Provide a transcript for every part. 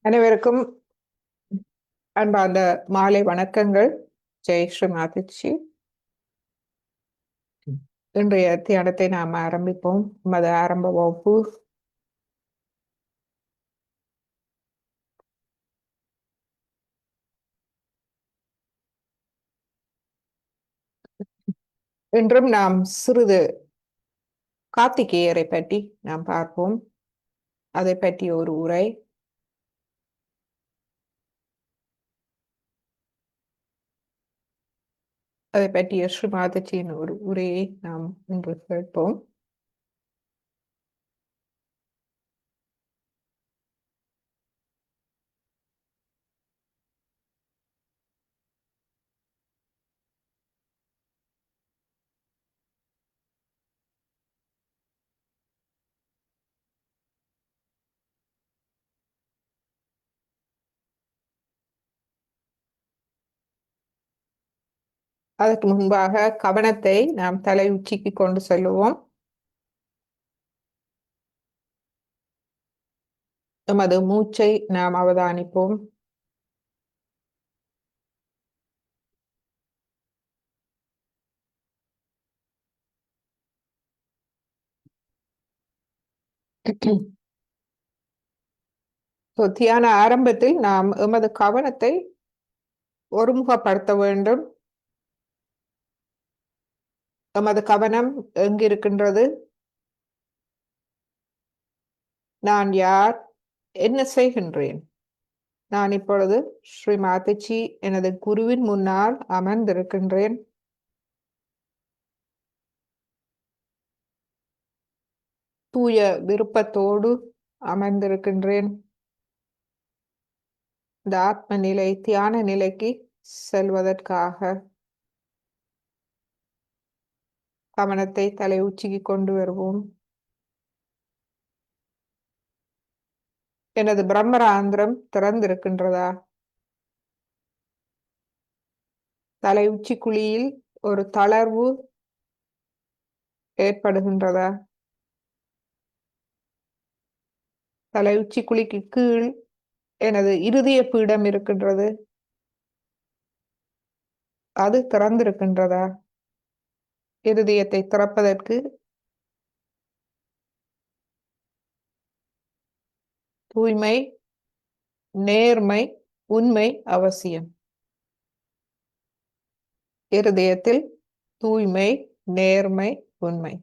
அனைவருக்கும் அன்பார்ந்த மாலை வணக்கங்கள். ஜெய் ஸ்ரீ மாதாஜி. இன்றைய தியானத்தை நாம் ஆரம்பிப்போம். நமது ஆரம்ப வகுப்பு இன்றும் நாம் சிறிது கார்த்திகேயரை பற்றி நாம் பார்ப்போம். அதை பற்றி ஒரு உரை, அதை பற்றிய ஸ்ரீ மாதாஜியின் ஒரு உரையை நாம் இன்று கேட்போம். அதற்கு முன்பாக கவனத்தை நாம் தலை உச்சிக்கு கொண்டு செல்லுவோம். நமது மூச்சை நாம் அவதானிப்போம். தியான ஆரம்பத்தில் நாம் எமது கவனத்தை ஒருமுகப்படுத்த வேண்டும். எமது கவனம் எங்கிருக்கின்றது? நான் யார்? என்ன செய்கின்றேன்? நான் இப்பொழுது ஸ்ரீ மாதாஜி எனது குருவின் முன்னால் அமர்ந்திருக்கின்றேன். தூய விருப்பத்தோடு அமர்ந்திருக்கின்றேன். இந்த ஆத்ம நிலை, தியான நிலைக்கு செல்வதற்காக கவனத்தை தலை உச்சிக்கு கொண்டு வருவோம். எனது பிரம்மராந்திரம் திறந்திருக்கின்றதா? தலை உச்சி குழியில் ஒரு தளர்வு ஏற்படுகின்றதா? தலை உச்சி குழிக்கு கீழ் எனது இருதய பீடம் இருக்கின்றது, அது திறந்திருக்கின்றதா? இருதயத்தை திறப்பதற்கு தூய்மை, நேர்மை, உண்மை அவசியம். இருதயத்தில் தூய்மை, நேர்மை, உண்மை.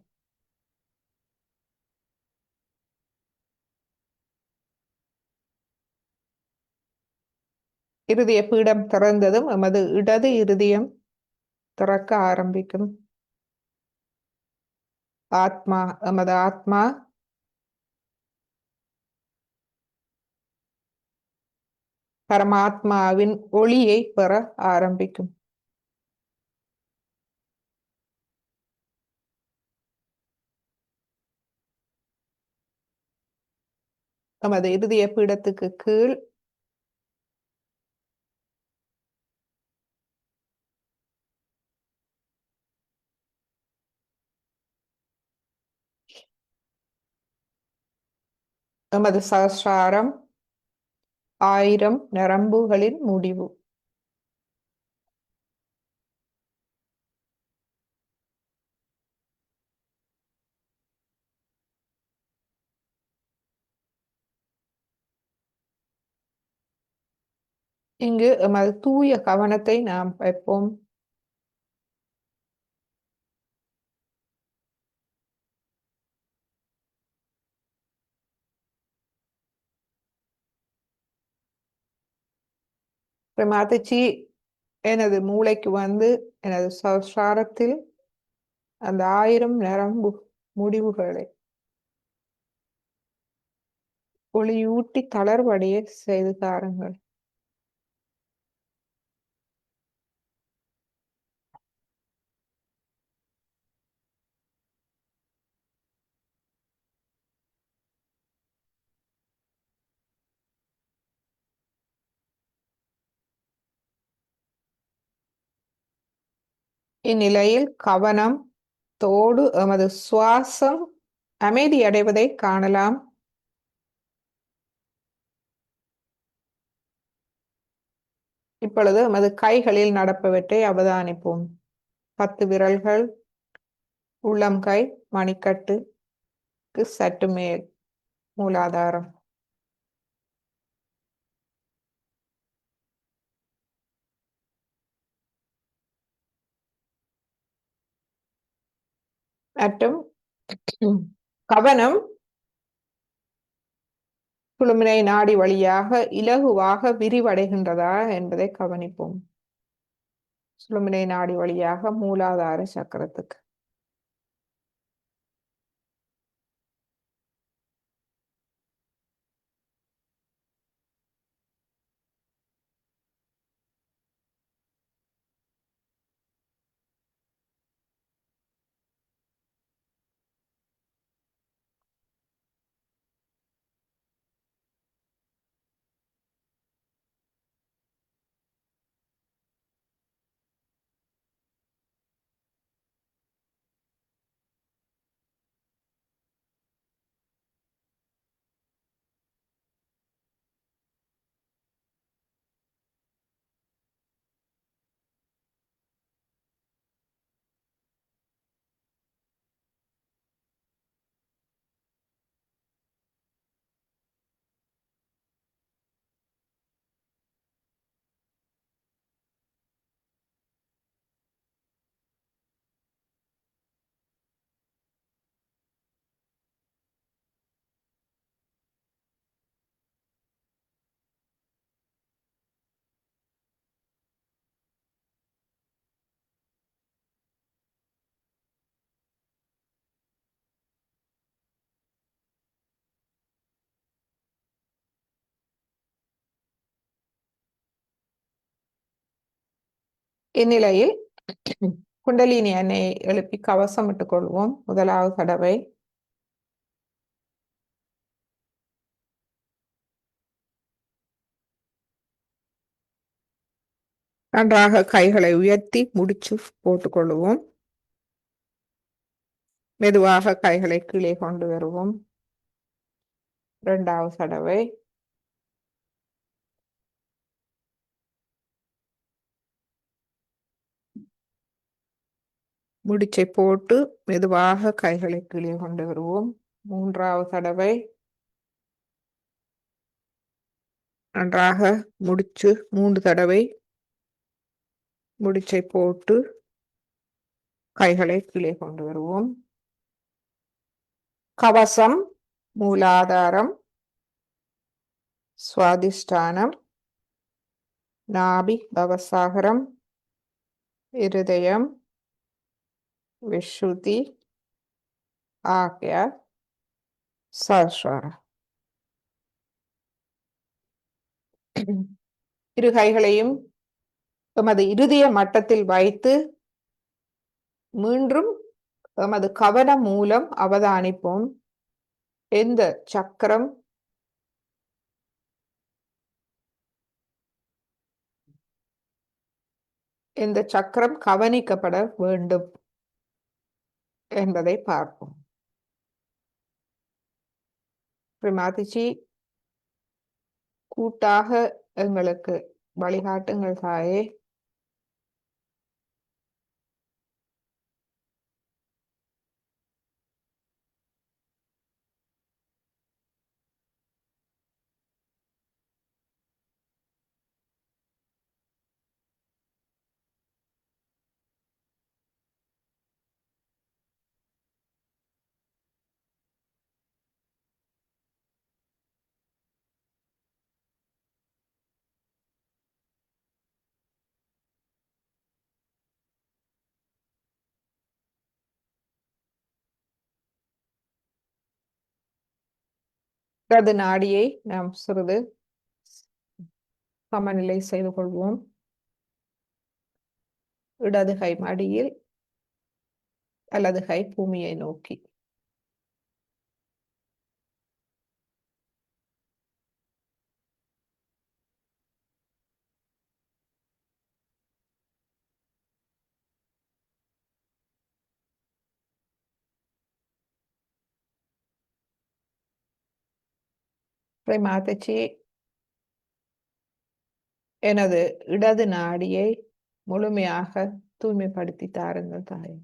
இருதய பீடம் திறந்ததும் எமது இடது இருதயம் திறக்க ஆரம்பிக்கும். ஆத்மா, எமது ஆத்மா பரமாத்மாவின் ஒளியை பெற ஆரம்பிக்கும். நமது இருதய பீடத்துக்கு கீழ் நமது சகஸ்ராரம் 1000 நரம்புகளின் முடிவு. இங்கு எமது தூய கவனத்தை நாம் வைப்போம். மாதாஜி எனது மூளைக்கு வந்து எனது சகஸ்ராரத்தில் அந்த 1000 நரம்பு முடிவுகளை ஒளியூட்டி தளர்வடைய செய்து தாருங்கள். இந்நிலையில் கவனம் தோடு எமது சுவாசம் அமைதி அடைவதை காணலாம். இப்பொழுது நமது கைகளில் நடப்பவற்றை அவதானிப்போம். 10 விரல்கள், உள்ளங்கை, மணிக்கட்டுக்கு சற்று மேல் மூலாதாரம். மற்றும் கவனம் குளுமினை நாடி வழியாக இலகுவாக விரிவடைகின்றதா என்பதை கவனிப்போம். சுழுமினை நாடி வழியாக மூலாதார சக்கரத்துக்கு. இந்நிலையில் குண்டலினி எண்ணெயை எழுப்பி கவசம் இட்டுக் கொள்வோம். முதலாவது தடவை நன்றாக கைகளை உயர்த்தி முடிச்சு போட்டுக்கொள்வோம். மெதுவாக கைகளை கீழே கொண்டு வருவோம். இரண்டாவது தடவை முடிச்சை போட்டு மெதுவாக கைகளை கீழே கொண்டு வருவோம். மூன்றாவது தடவை நன்றாக முடிச்சு 3 தடவை முடிச்சை போட்டு கைகளை கீழே கொண்டு வருவோம். கவசம், மூலாதாரம், சுவாதிஷ்டானம், நாபி பவசாகரம், இருதயம், விஷுதி ஆகிய சஹஸ்ராரம். இரு கைகளையும் எமது இருதய மட்டத்தில் வைத்து மீண்டும் எமது கவனம் மூலம் அவதானிப்போம். எந்த சக்கரம் கவனிக்கப்பட வேண்டும் என்பதை பார்ப்போம். பிரிமாதிச்சி கூட்டாக எங்களுக்கு வழிகாட்டுங்கள் தாயே. இடது நாடியை நாம் சிறிது சமநிலை செய்து கொள்வோம். இடது கை மடியில், வலது கை பூமியை நோக்கி. மாதச்சி எனது இடது நாடியை முழுமையாக தூய்மைப்படுத்தி தாருங்கள் தாயே.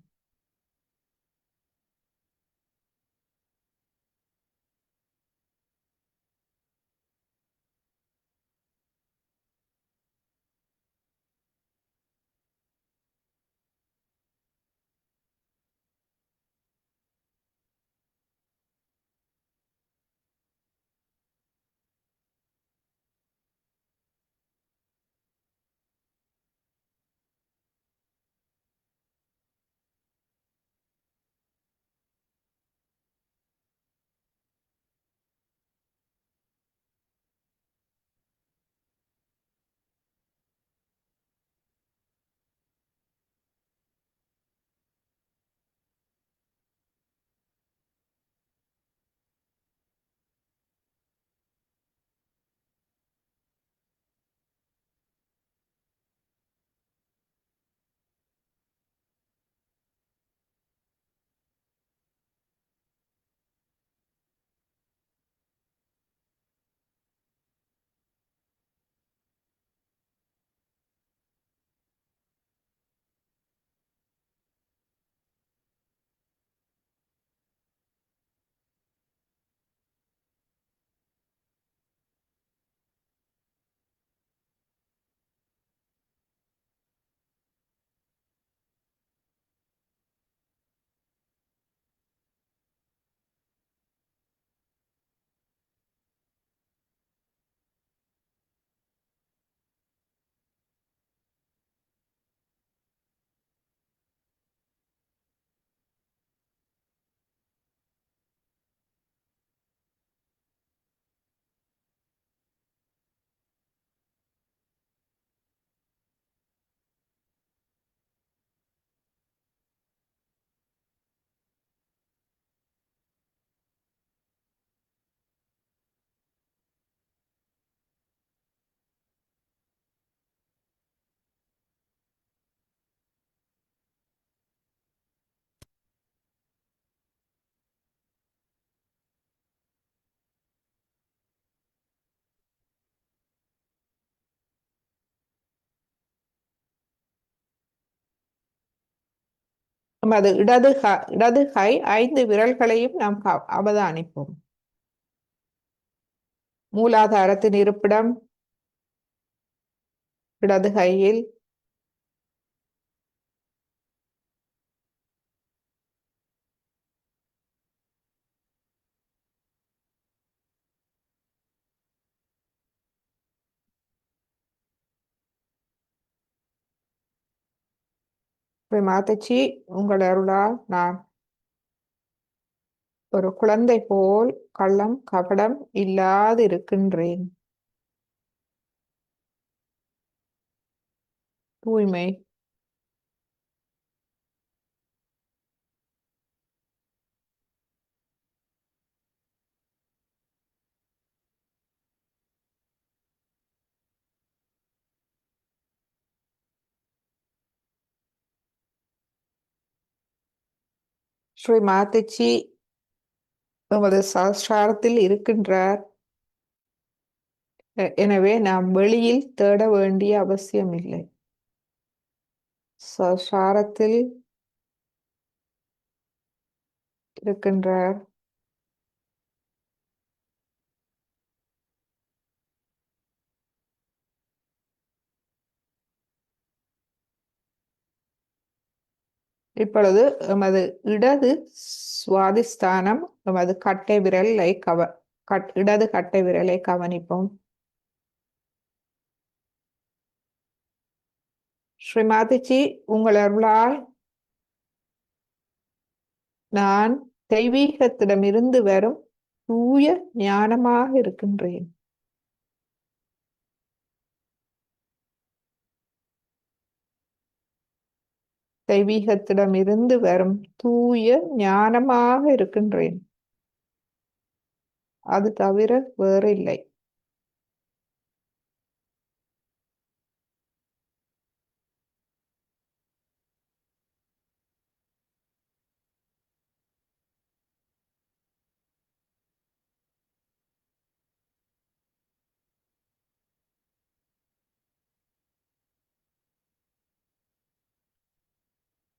நமது இடது கை 5 விரல்களையும் நாம் அவதானிப்போம். மூலாதாரத்தின் இருப்பிடம் இடது கையில். மாதச்சி, உங்கள் அருளால் நான் ஒரு குழந்தை போல் கள்ளம் கபடம் இல்லாது இருக்கின்றேன். தூய்மை. ஸ்ரீ மாதச்சி நமது சாஸ்திரத்தில் இருக்கின்றார். எனவே நாம் வெளியில் தேட வேண்டிய அவசியம் இல்லை. சாஸ்திரத்தில் இருக்கின்றார். இப்பொழுது எமது இடது சுவாதிஸ்தானம், எமது கட்டை விரலை இடது கட்டை விரலை கவனிப்போம். ஸ்ரீமாதிஜி, உங்கள் அருளால் நான் தெய்வீகத்திடமிருந்து வரும் தூய ஞானமாக இருக்கின்றேன். தெய்வீகத்திடமிருந்து வரும் தூய ஞானமாக இருக்கின்றேன். அது தவிர வேறில்லை.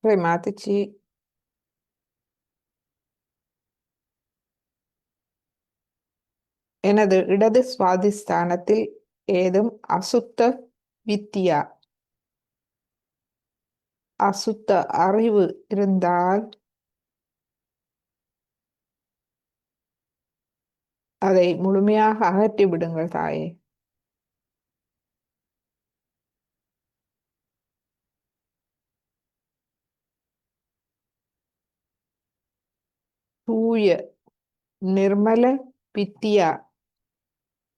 மாத்துச்சு. எனது இடது சுவாதிஸ்தானத்தில் ஏதும் அசுத்த வித்தியா, அசுத்த அறிவு இருந்தால் அதை முழுமையாக அகற்றி விடுங்கள் தாயே. தூய நிர்மல வித்தியா,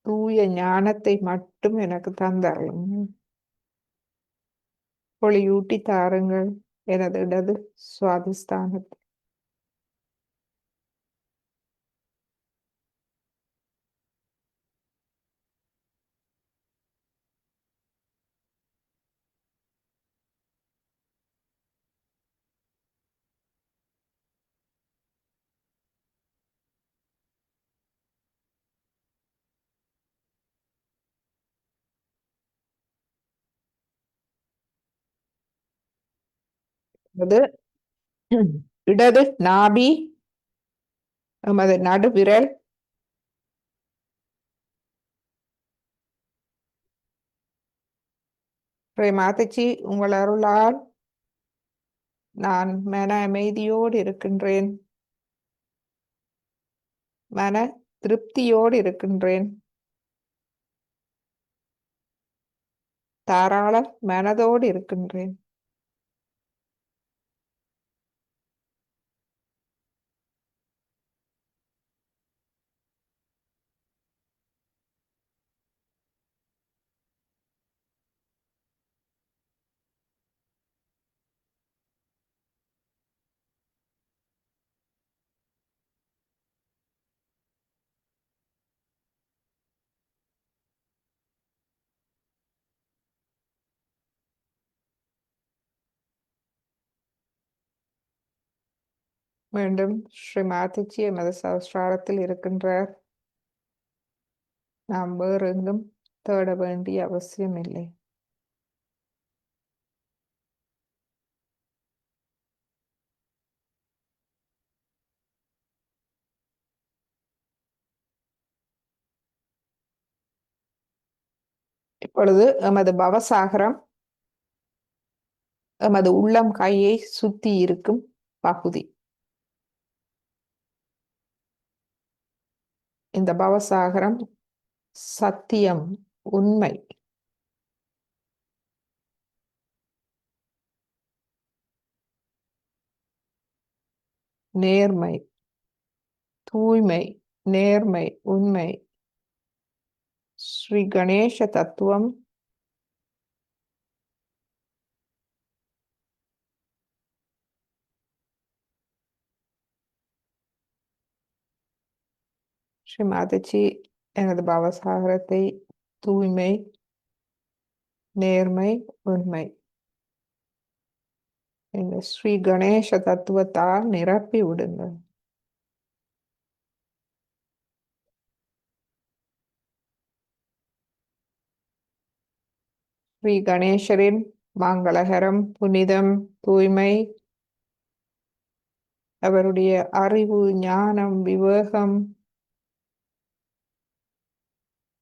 தூய ஞானத்தை மட்டும் எனக்கு தந்தரலும். ஒளியூட்டி தாருங்கள் எனது இடது சுவாதிஸ்தானத்தில். அது இடது நாபி, எமது நடுவிரல், மாதச்சி உங்கள் அருளால் நான் மன அமைதியோடு இருக்கின்றேன், மன திருப்தியோடு இருக்கின்றேன், தாராள மனதோடு இருக்கின்றேன். மீண்டும் ஸ்ரீ மாதச்சி எமது சௌஸ்திராலத்தில் இருக்கின்றார். நாம் வேறு எங்கும் தேட வேண்டிய அவசியமில்லை. இப்பொழுது எமது பவசாகரம் எமது உள்ளம் கையை சுத்தி இருக்கும் பகுதி. இந்த பவசாகரம் சத்தியம், உண்மை, நேர்மை, தூய்மை, நேர்மை, உண்மை, ஸ்ரீ கணேச தத்துவம், ஸ்ரீ மாதச்சி எனது பவசாகரத்தை தூய்மை, நேர்மை, உண்மை இந்த ஸ்ரீ கணேச தத்துவத்தால் நிரப்பி விடுங்கள். ஸ்ரீ கணேசரின் மங்களகரம், புனிதம், தூய்மை, அவருடைய அறிவு, ஞானம், விவேகம்,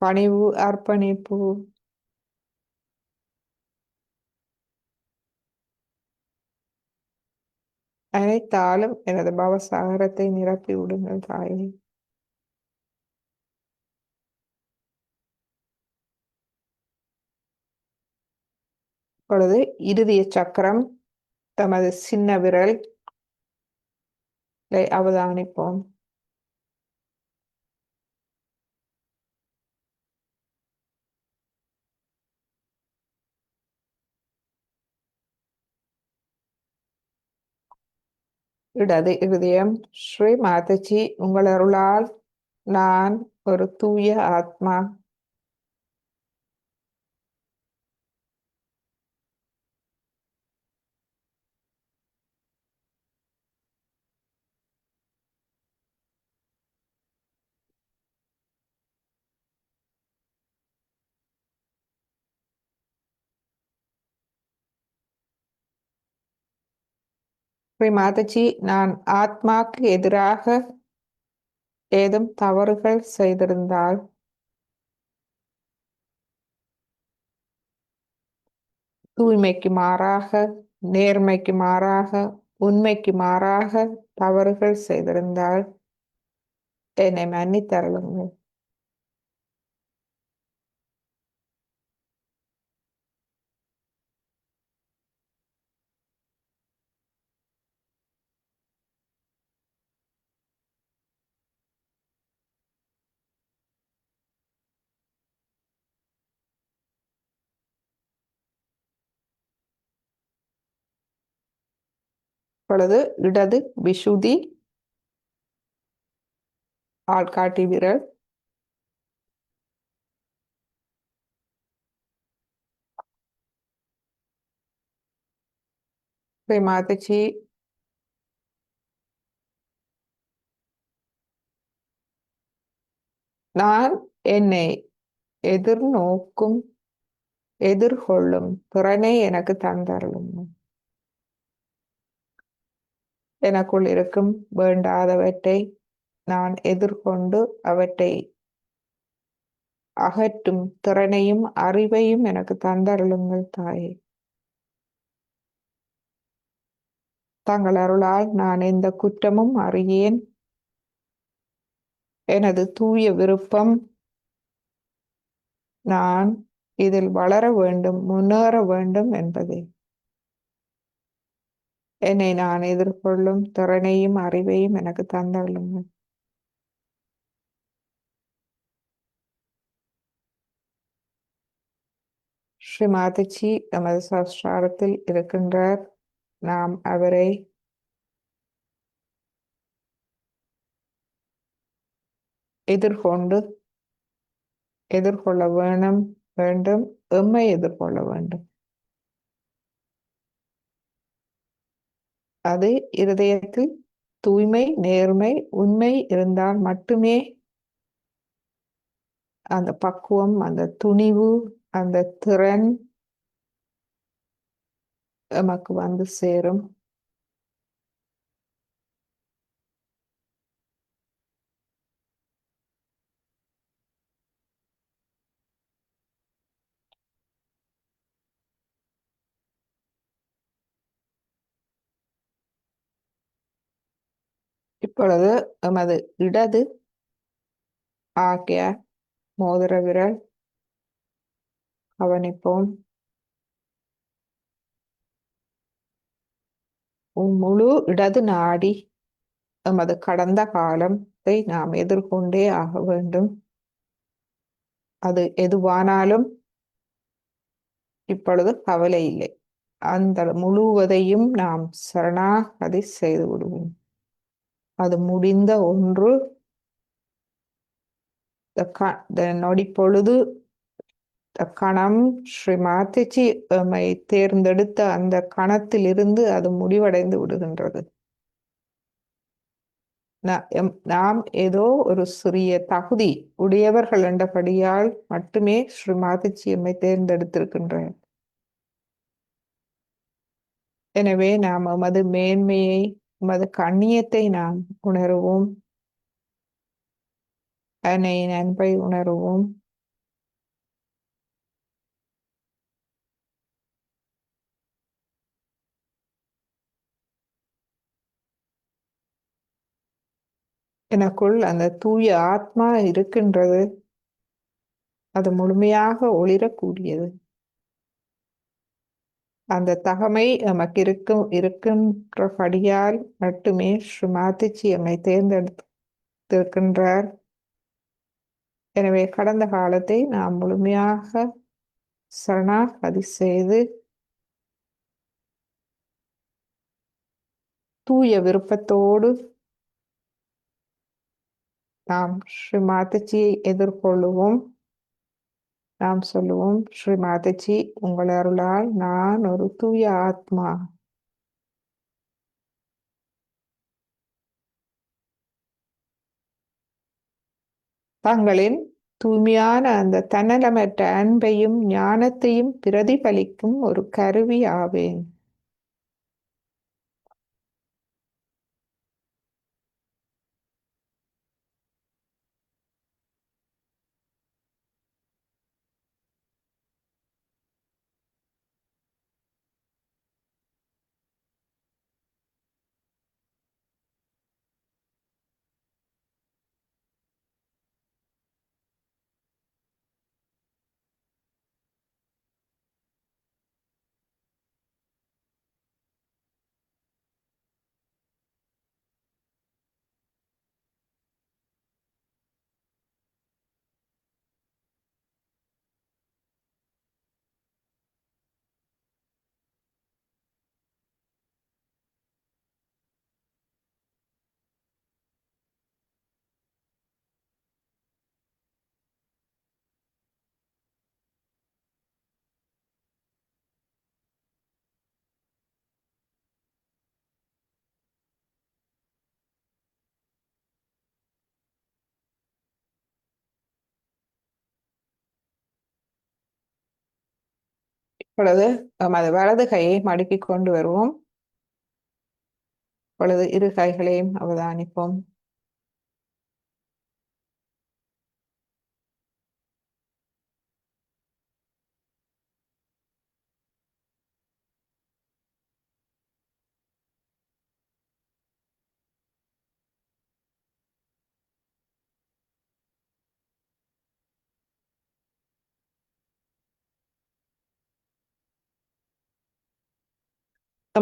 பணிவு, அர்ப்பணிப்பு, அனைத்தாலும் எனது பவசாகரத்தை நிரப்பி விடுங்கள் தாயே. இப்பொழுது இருதய சக்கரம், தமது சின்ன விரல் அவதானிப்போம். இடது இருதயம். ஸ்ரீ மாதஜி உங்கள் அருளால் நான் ஒரு தூய ஆத்மா. ஸ்ரீ மாதாஜி, நான் ஆத்மாக்கு எதிராக ஏதும் தவறுகள் செய்திருந்தால் தூய்மைக்கு மாறாக, நேர்மைக்கு மாறாக, உண்மைக்கு மாறாக தவறுகள் செய்திருந்தால் என்னை மன்னித்தருளுங்கள். இப்பொழுது இடது விஷுதி ஆள்காட்டி விரல், ஸ்ரீ மாதாஜி, நான் என்னை எதிர்நோக்கும் எதிர்கொள்ளும் திறனை எனக்கு தந்தருளும். எனக்குள் இருக்கும் வேண்டாதவற்றை நான் எதிர்கொண்டு அவற்றை அகற்றும் திறனையும் அறிவையும் எனக்கு தந்தருளுங்கள் தாயே. தங்கள் அருளால் நான் எந்த குற்றமும் அறியேன். எனது தூய விருப்பம் நான் இதில் வளர வேண்டும், முன்னேற வேண்டும் என்பதே. என்னை நான் எதிர்கொள்ளும் திறனையும் அறிவையும் எனக்கு தந்தருளுங்கள். ஸ்ரீ மாதாஜி நமது சஸ்திராரத்தில் இருக்கின்றார். நாம் அவரை எதிர்கொள்ள வேண்டும், எம்மை எதிர்கொள்ள வேண்டும். அது இருதயத்தில் தூய்மை, நேர்மை, உண்மை இருந்தால் மட்டுமே அந்த பக்குவம், அந்த துணிவு, அந்த திறன் நமக்கு வந்து சேரும். இப்பொழுது எமது இடது ஆகிய மோதிர விரல் கவனிப்போம். முழு இடது நாடி எமது கடந்த காலத்தை நாம் எதிர்கொண்டே ஆக வேண்டும். அது எதுவானாலும் இப்பொழுது கவலை இல்லை. அந்த முழுவதையும் நாம் சரணாகதி செய்து விடுவோம். அது முடிந்த ஒன்று. நொடி பொழுது கணம் ஸ்ரீ மாதாஜி எம்மை தேர்ந்தெடுத்த அந்த கணத்திலிருந்து அது முடிவடைந்து விடுகின்றது. நாம் ஏதோ ஒரு சிறிய தகுதி உடையவர்கள் என்றபடியால் மட்டுமே ஸ்ரீ மாதாஜி எம்மை தேர்ந்தெடுத்திருக்கின்றனர். எனவே நாம் எமது மேன்மையை, எமது கண்ணியத்தை நாம் உணருவோம். அன்னை அன்பை உணருவோம். எனக்குள் அந்த தூய ஆத்மா இருக்கின்றது. அது முழுமையாக ஒளிரக்கூடியது. அந்த தகமை நமக்கு இருக்கின்றபடியால் மட்டுமே ஸ்ரீ மாதாஜி எம்மை தேர்ந்தெடுத்திருக்கின்றார். எனவே கடந்த காலத்தை நாம் முழுமையாக சரணாகதி செய்து தூய விருப்பத்தோடு நாம் ஸ்ரீ மாதாஜியை எதிர்கொள்ளுவோம். நாம் சொல்லுவோம், ஸ்ரீ மாதாஜி, உங்கள் அருளால் நான் ஒரு தூய ஆத்மா. தங்களின் தூய்மையான அந்த தன்னலமற்ற அன்பையும் ஞானத்தையும் பிரதிபலிக்கும் ஒரு கருவி ஆவேன். இப்பொழுது அது வலது கையை மடக்கிக் கொண்டு வருவோம். இப்பொழுது இரு கைகளையும் அவதானிப்போம்.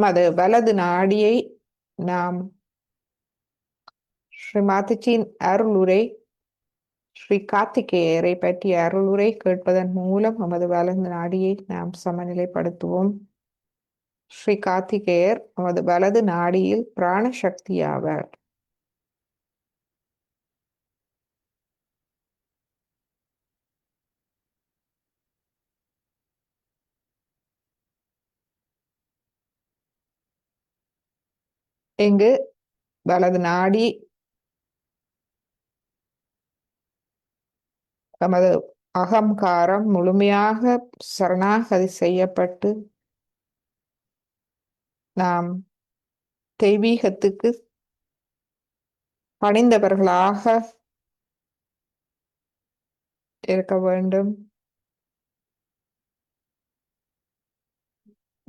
அது வலது நாடியை நாம் ஸ்ரீ மாதாஜியின் அருளுரை, ஸ்ரீ கார்த்திகேயரை பற்றிய அருளுரை கேட்பதன் மூலம் நமது வலது நாடியை நாம் சமநிலைப்படுத்துவோம். ஸ்ரீ கார்த்திகேயர் நமது வலது நாடியில் பிராண சக்தியாவார். இங்கு வலது நாடி நமது அகங்காரம் முழுமையாக சரணாகதி செய்யப்பட்டு நாம் தெய்வீகத்துக்கு பணிந்தவர்களாக இருக்க வேண்டும்.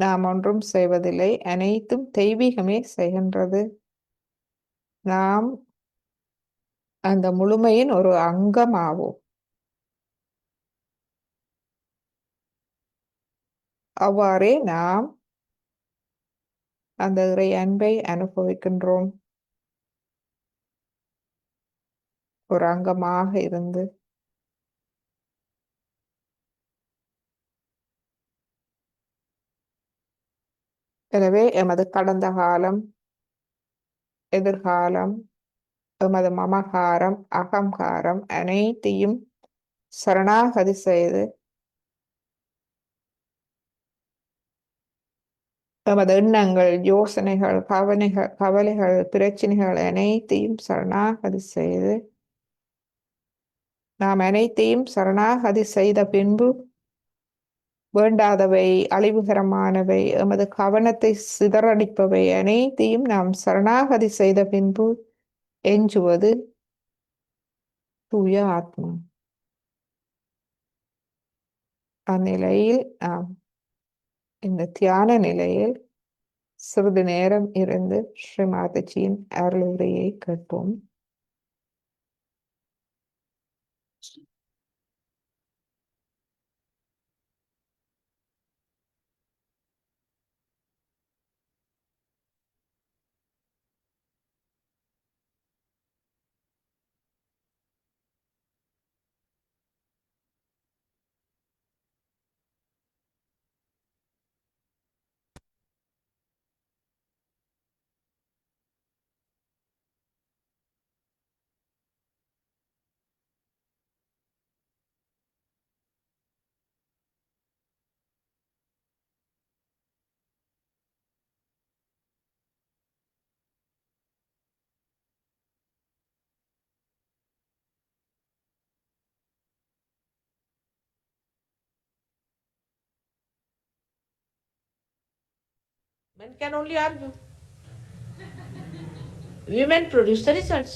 நாம் ஒன்றும் செய்வதில்லை, அனைத்தும் தெய்வீகமே செய்கின்றது. நாம் அந்த முழுமையின் ஒரு அங்கமாவோம். அவ்வாறே நாம் அந்த இறை அன்பை அனுபவிக்கின்றோம். ஒரு அங்கமாக இருந்து எனவே எமது கடந்த காலம், எதிர்காலம், எமது மமகாரம், அகங்காரம் அனைத்தையும் சரணாகதி செய்து எமது எண்ணங்கள், யோசனைகள், கவலைகள், பிரச்சனைகள் அனைத்தையும் சரணாகதி செய்து நாம் அனைத்தையும் சரணாகதி செய்த பின்பு வேண்டாதவை, அழிவுகரமானவை, எமது கவனத்தை சிதறடிப்பவை அனைத்தையும் நாம் சரணாகதி செய்த பின்பு எஞ்சுவது தூய ஆத்மா. அந்நிலையில் நாம் இந்த தியான நிலையில் சிறிது நேரம் இருந்து ஸ்ரீ மாதாஜியின் அருளுரையை கேட்போம். Men can only argue. Women produce the results.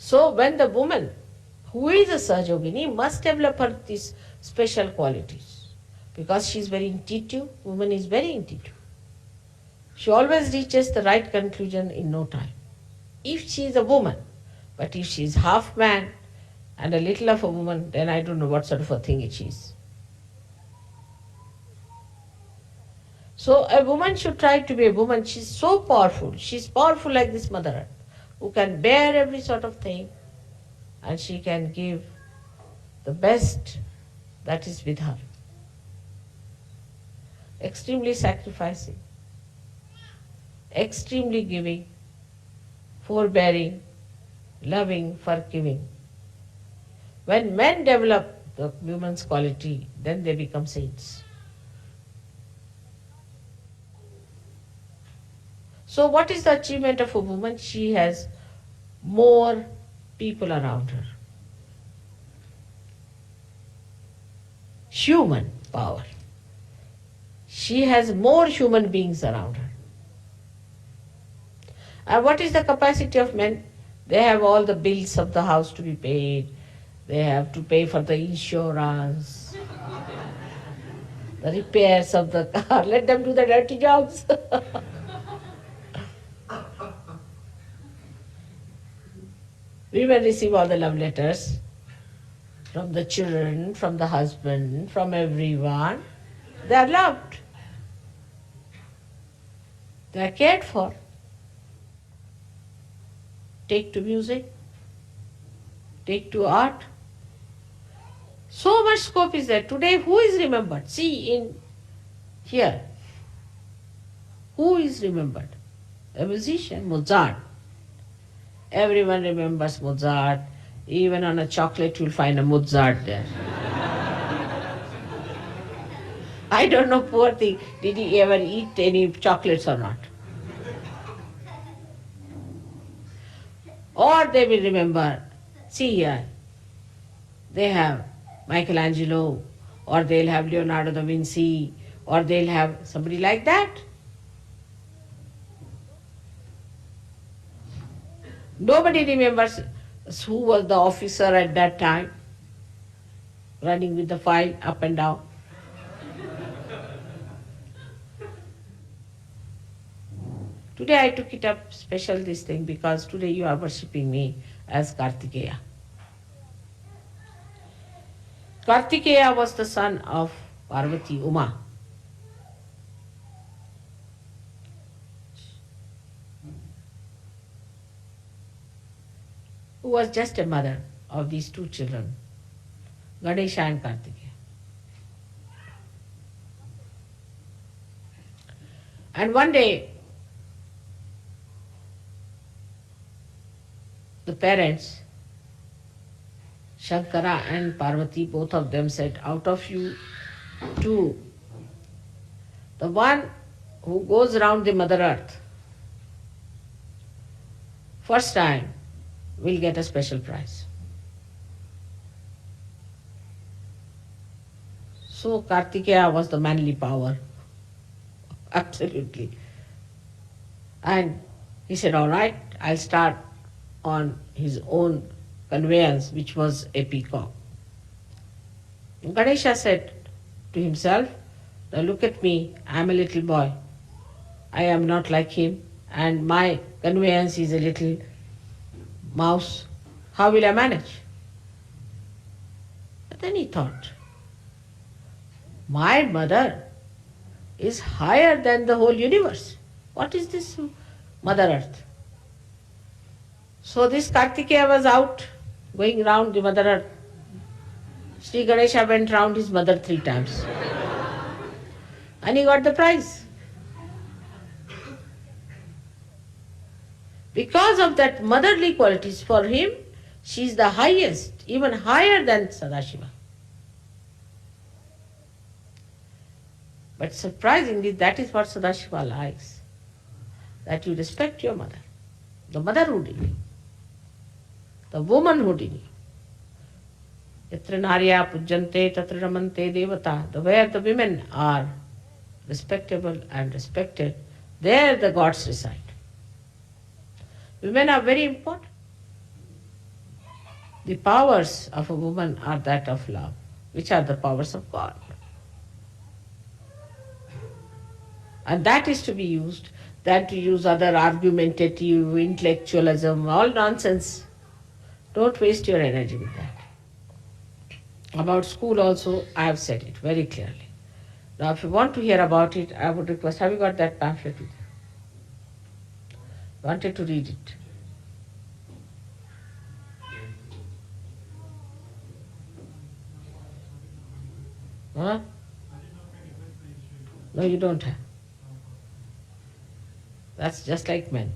So when the woman who is a Sahajogini must develop her these special qualities, because she is very intuitive, woman is very intuitive. She always reaches the right conclusion in no time. If she is a woman, but if she is half man and a little of a woman, then I don't know what sort of a thing it is. So a woman should try to be a woman. She's so powerful. She's powerful like this Mother Earth, who can bear every sort of thing, and she can give the best that is with her. Extremely sacrificing, extremely giving, forbearing, loving, forgiving. When men develop the woman's quality, then they become saints. So what is the achievement of a woman? She has more people around her. human power. She has more human beings around her. And what is the capacity of men? They have all the bills of the house to be paid. They have to pay for the insurance, the repairs of the car. Let them do the dirty jobs. Women receive all the love letters from the children, from the husband, from everyone. They are loved. They are cared for. Take to music, take to art. So much scope is there. Today, who is remembered? See in here. Who is remembered? A musician, Mozart. Everyone remembers Mozart. Even on a chocolate, you'll find a Mozart there. I don't know, poor thing, did he ever eat any chocolates or not? Or they will remember, see here, they have Michelangelo, or they'll have Leonardo da Vinci, or they'll have somebody like that. Nobody remembers who was the officer at that time, running with the file up and down. Today I took it up special this thing because today you are worshipping me as Kartikeya. Kartikeya was the son of Parvati Uma. Who was just a mother of these two children, Ganesha and Kartikeya. And one day, the parents, Shankara and Parvati, both of them said, out of you two, the one who goes around the Mother Earth first time will get a special prize. So Kartikeya was the manly power, absolutely. And he said, all right, I'll start on his own conveyance, which was a peacock. Ganesha said to himself, now look at me, I'm a little boy. I am not like him, and my conveyance is a little mouse. How will I manage? But then he thought, my mother is higher than the whole universe. What is this Mother Earth? So this Kartikeya was out, going round the Mother Earth. Sri Ganesha went round his mother 3 times. And he got the prize. Because of that motherly qualities for him, she is the highest, even higher than Sadashiva. But surprisingly, that is what Sadashiva likes. That you respect your mother, the motherhood in you, the womanhood in you. Yatra narya pujjante tatra ramante devata. Where the women are respectable and respected, there the gods reside. Women are very important. The powers of a woman are that of love, which are the powers of God. And that is to be used, than to use other argumentative, intellectualism, all nonsense. Don't waste your energy with that. About school also, I have said it very clearly. Now if you want to hear about it, I would request, have you got that pamphlet with you? Wanted to read it. Huh? No, you don't have. That's just like men.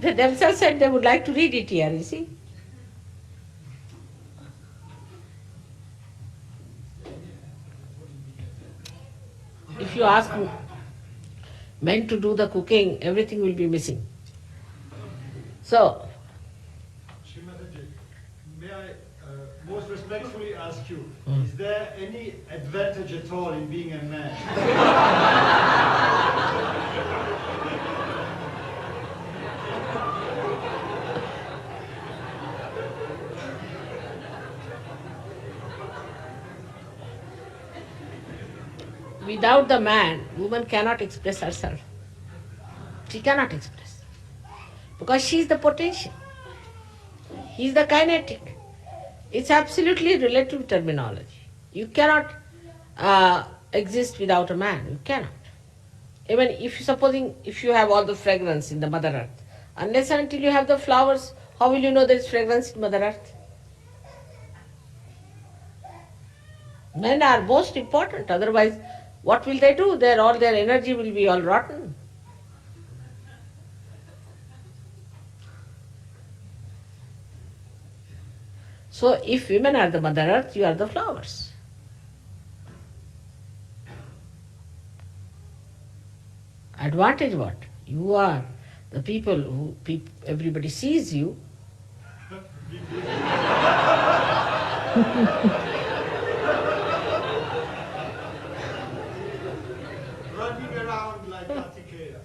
They themselves said they would like to read it here, you see. If you ask men to do the cooking, everything will be missing. So, Srimataji, may I respectfully ask you, is there any advantage at all in being a man? Without the man, woman cannot express herself. She cannot express. Because she is the potential. He is the kinetic. It's absolutely relative terminology. You cannot exist without a man. You cannot. Even if supposing if you have all the fragrance in the Mother Earth, unless and until you have the flowers, how will you know there is fragrance in Mother Earth? Men are most important. Otherwise, what will they do? All their energy will be all rotten. So if women are the Mother Earth, you are the flowers. Advantage what? You are the people who everybody sees you. Running around like Kartikeya.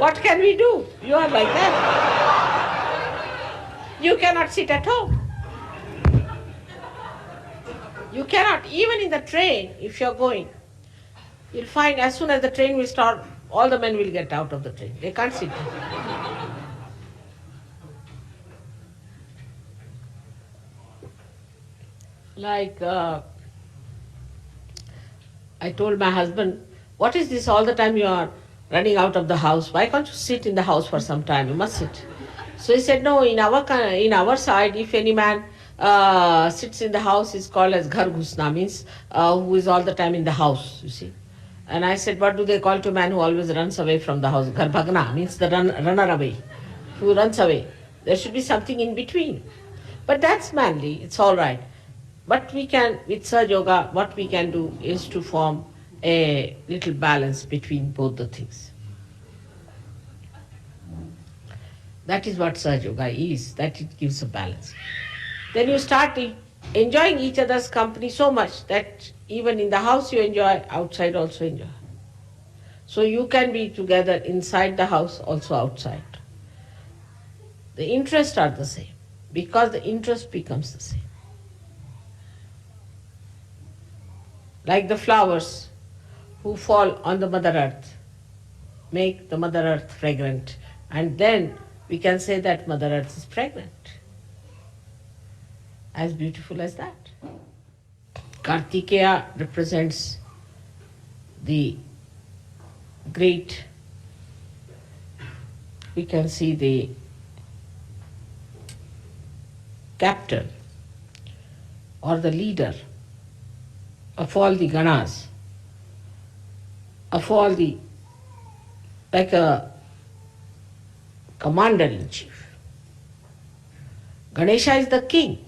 What can we do? You are like that. You cannot sit at home. You cannot, even in the train, if you are going, you'll find as soon as the train will start, all the men will get out of the train. They can't sit there. Like, I told my husband, what is this all the time you are running out of the house? Why can't you sit in the house for some time? You must sit. So he said, no, in our side, if any man sits in the house, is called as ghar ghusna, means who is all the time in the house, you see. And I said, what do they call to a man who always runs away from the house? Ghar bhagna, means the runner away, who runs away. There should be something in between. But that's manly, it's all right. But we can, with Sahaja Yoga, what we can do is to form a little balance between both the things. That is what Sahaja Yoga is, that it gives a balance. Then you start enjoying each other's company so much that even in the house you enjoy, outside also enjoy. So you can be together inside the house, also outside. The interests are the same, because the interest becomes the same. Like the flowers who fall on the Mother Earth, make the Mother Earth fragrant, and then we can say that Mother Earth is pregnant. As beautiful as that. Kartikeya represents the great, we can see the captain or the leader of all the ganas, of all the, like a commander-in-chief. Ganesha is the king,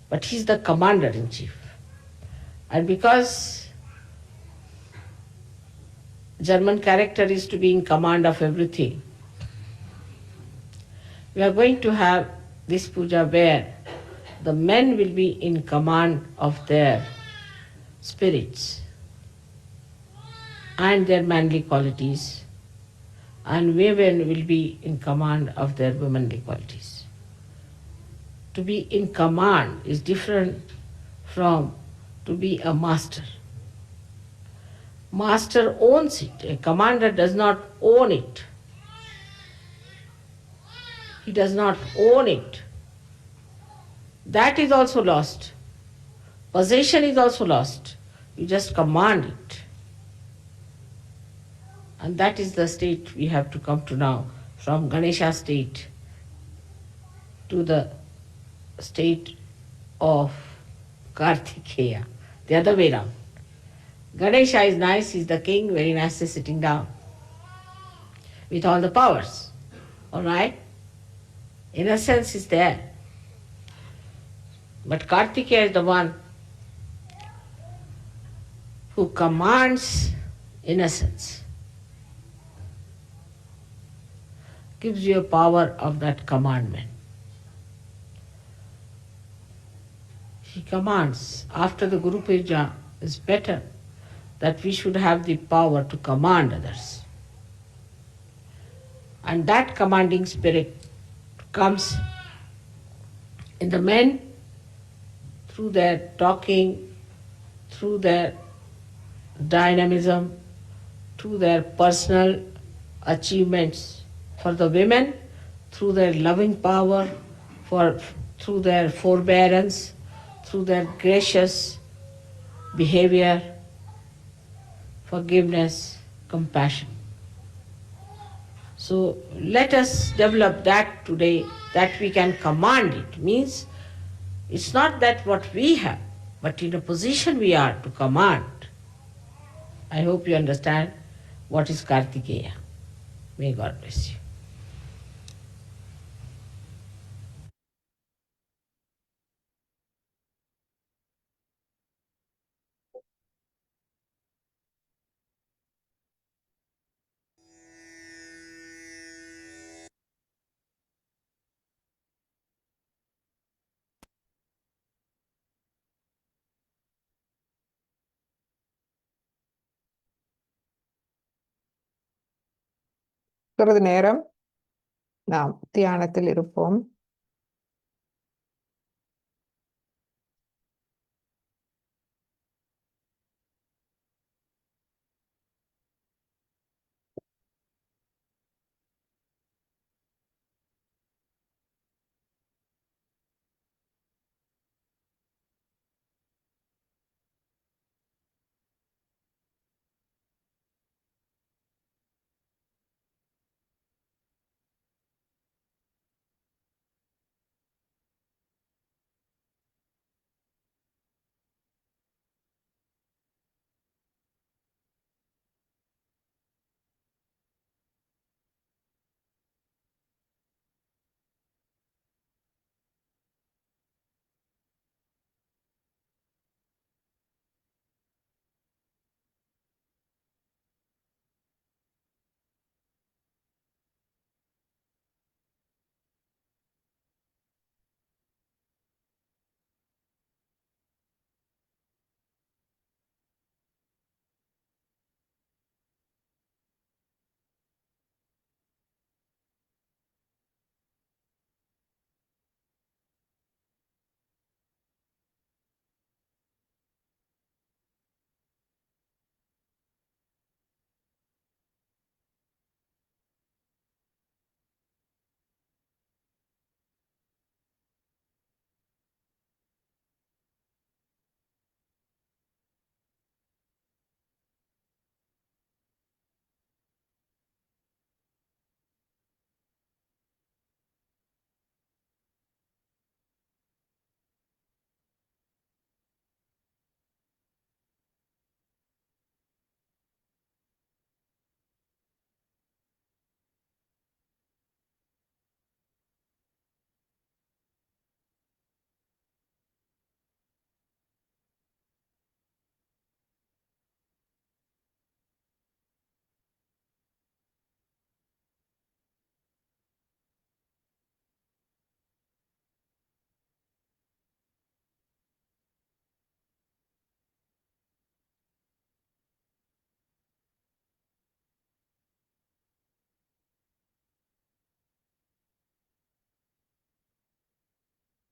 but he's the commander-in-chief. And because German character is to be in command of everything, we are going to have this puja where the men will be in command of their spirits and their manly qualities, and women will be in command of their womanly qualities. To be in command is different from to be a master. Master owns it. A commander does not own it. He does not own it. That is also lost. Possession is also lost. You just command it. And that is the state we have to come to now, from Ganesha state to the state of Kartikeya, the other way round. Ganesha is nice, he's the king, very nicely sitting down with all the powers. All right? Innocence is there. But Kartikeya is the one who commands innocence. gives you a power of that commandment. He commands, after the Guru Puja is better, that we should have the power to command others. And that commanding spirit comes in the men through their talking, through their dynamism, through their personal achievements. For the women, through their loving power, through their forbearance, through their gracious behavior, forgiveness, compassion. So let us develop that today, that we can command it. Means it's not that what we have, but in a position we are to command. I hope you understand what is Kartikeya. May God bless you. சிறிது நேரம் நாம் தியானத்தில் இருப்போம்.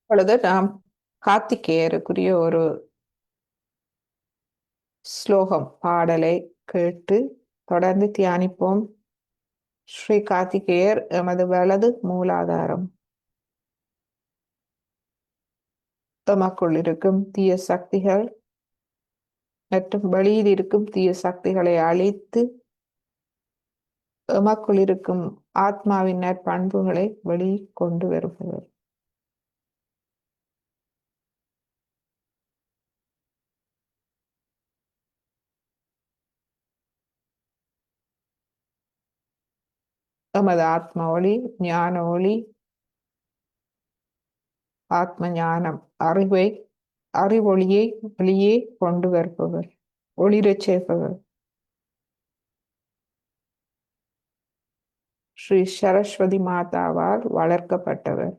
இப்பொழுது நாம் கார்த்திகேயருக்குரிய ஒரு ஸ்லோகம் பாடலை கேட்டு தொடர்ந்து தியானிப்போம். ஸ்ரீ கார்த்திகேயர் எமது வலது மூலாதாரம். எமக்குள் இருக்கும் தீய சக்திகள் மற்றும் வெளியில் இருக்கும் தீய சக்திகளை அழித்து எமக்குள் இருக்கும் ஆத்மாவின் நற்பண்புகளை வெளிக்கொண்டு வருபவர். எமது ஆத்ம ஒளி, ஞான ஒளி, ஆத்ம ஞானம், அறிவொளியை வெளியே கொண்டு வருபவர், ஒளிரச் சேர்ப்பவர். ஸ்ரீ சரஸ்வதி மாதாவால் வளர்க்கப்பட்டவர்.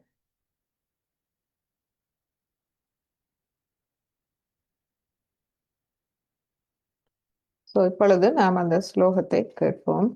இப்பொழுது நாம் அந்த ஸ்லோகத்தை கேட்போம்.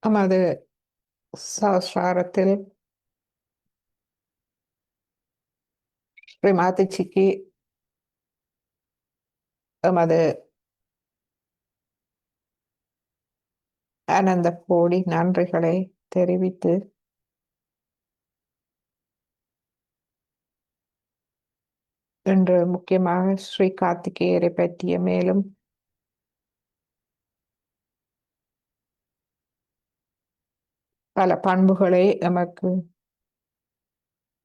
நமது சஹஸ்ராரத்தில் ஸ்ரீ மாதாஜிக்கு எமது ஆனந்த கோடி நன்றிகளை தெரிவித்து இன்று முக்கியமாக ஸ்ரீ கார்த்திகேயரை பற்றிய மேலும் பல பண்புகளை எமக்கு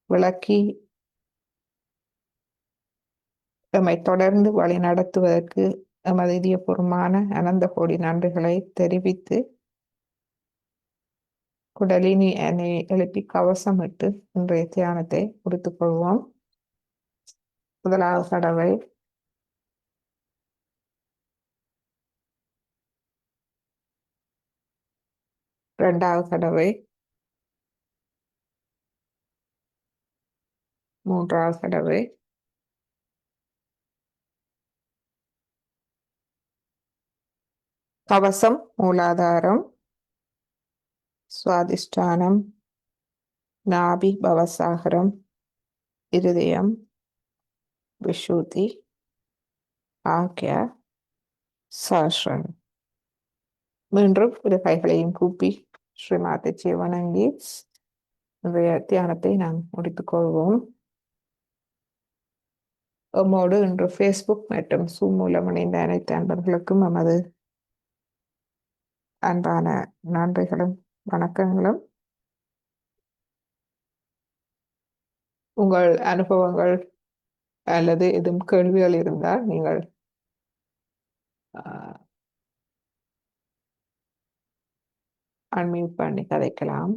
விளக்கி எம்மை தொடர்ந்து வழி நடத்துவதற்கு எமது இதயபூர்வமான அனந்த கோடி நன்றிகளை தெரிவித்து குடலினி அணை எழுப்பி கவசமிட்டு இன்றைய தியானத்தை முடித்துக் கொள்வோம். முதலாவது தடவை இரண்டாவது தடவை மூன்றாவது தடவை கவசம் மூலாதாரம், சுவாதிஷ்டானம், நாபி பவசாகரம், இருதயம், விஷுதி, ஆக்யா, சஹஸ்ரம். மீண்டும் இரு கைகளையும் கூப்பி ஸ்ரீ மாதாஜியை வணங்கி இன்றைய தியானத்தை நாம் முடித்துக் கொள்வோம். எம்மோடு இன்று ஃபேஸ்புக் மற்றும் சூம் மூலம் இணைந்த அனைத்து அன்பர்களுக்கும் நமது அன்பான நன்றிகளும் வணக்கங்களும். உங்கள் அனுபவங்கள் அல்லது எதுவும் கேள்விகள் இருந்தால் நீங்கள் அன்மியூட் பண்ணி கதைக்கலாம்.